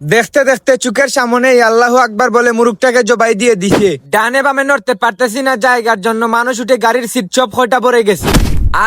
দেখতে দেখতে চোখের সামনে আল্লাহু আকবার বলে মুরুগটাকে জবাই দিয়ে দিছে। ডানে বামে নড়তে পারতেছি না জায়গার জন্য মানুষ উঠে গাড়ির সিট সব কয়টা ভরে গেছে।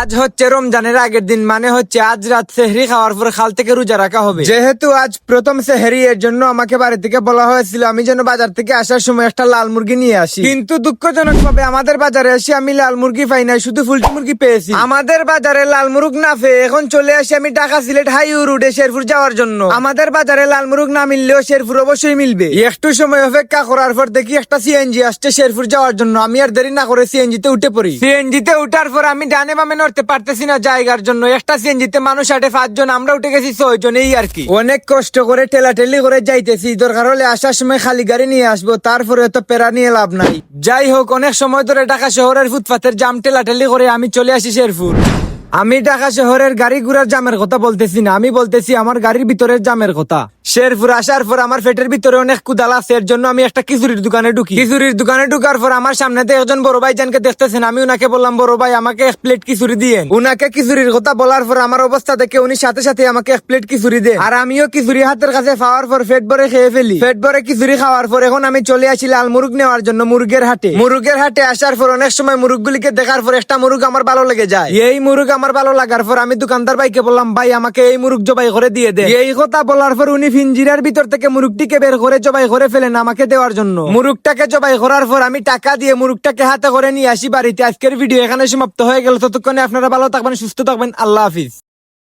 আজ হচ্ছে রমজানের আগের দিন, মানে হচ্ছে আজ রাত সেহরি খাওয়ার পর কাল থেকে রোজা রাখা হবে। যেহেতু আজ প্রথম সেহরি, এর জন্য আমাকে বাড়ি থেকে বলা হয়েছিল আমি যেন বাজার থেকে আসার সময় একটা লাল মুরগি নিয়ে আসি। কিন্তু দুঃখজনক ভাবে আমাদের বাজারে এসে আমি লাল মুরগি পাই নাই, শুধু ফুলটি মুরগি পেয়েছি। আমাদের বাজারে লাল মুরগ না পেয়ে এখন চলে আসি আমি ঢাকা সিলেট হাইওয়ে রোডে শেরপুর যাওয়ার জন্য। আমাদের বাজারে লাল মুরগ না মিললেও শেরপুর অবশ্যই মিলবে। একটু সময় অপেক্ষা করার পর দেখি একটা সিএনজি আসছে শেরপুর যাওয়ার জন্য। আমি আর দেরি না করে সিএনজিতে উঠে পড়ি। সিএনজিতে উঠার পর আমি ডানে বামে নড়তে পারতেছি না জায়গার জন্য। একটা সিএনজিতে মানুষ 5 জন, আমরা উঠে গেছি 6 জন, এই আর কি। অনেক কষ্ট করে ঠেলাঠেলি করে যাইতেছি, দরকার হলে আসার সময় খালি গাড়ি নিয়ে আসবো, তারপরে তো পেরা নিয়ে লাভ নাই। যাই হোক, অনেক সময় ধরে ঢাকা শহরের ফুটপাতের জাম ঠেলাঠেলি করে আমি চলে আসি শেরপুর। আমি ঢাকা শহরের গাড়ি ঘোড়ার জামের কথা বলতেছি না, আমি বলতেছি আমার গাড়ির ভিতরের জামের কথা। শেরপুর আসার পর আমার পেটের ভিতরে অনেক ক্ষুধা লাগছে, এর জন্য আমি একটা খিচুড়ির দোকানে ঢুকি। খিচুড়ির দোকানে ঢুকার পর আমার সামনে একজন বড় ভাই জানকে দেখতেছেন। আমি উনাকে বললাম, বড় ভাই আমাকে 1 প্লেট খিচুড়ি দিয়েন। উনাকে খিচুড়ির কথা বলার পর আমার অবস্থা দেখে উনি সাথে সাথে আমাকে 1 প্লেট খিচুড়ি দেন। আর আমিও খিচুড়ি হাতের কাছে পাওয়ার পর পেট ভরে খেয়ে ফেলি। পেট ভরে খিচুড়ি খাওয়ার পর এখন আমি চলে আসি লাল মুরগ নেওয়ার জন্য মুরগের হাটে। মুরগের হাটে আসার পর অনেক সময় মুরগগুলিকে দেখার পর একটা মুরগ আমার ভালো লেগে যায়। এই মুরগ আমার ভালো লাগার পর আমি দোকানদার ভাইকে বললাম, ভাই আমাকে এই মুরগ জবাই করে দিয়ে দেন। এই কথা বলার পর উনি পিঞ্জিরার ভিতর থেকে মুরগটিকে বের করে জবাই করে ফেলেন আমাকে দেওয়ার জন্য। মুরগটাকে জবাই করার পর আমি টাকা দিয়ে মুরগটাকে হাতে করে নিয়ে আসি বাড়িতে। আজকের ভিডিও এখানে সমাপ্ত হয়ে গেল। ততক্ষণে আপনারা ভালো থাকবেন, সুস্থ থাকবেন। আল্লাহ হাফিজ।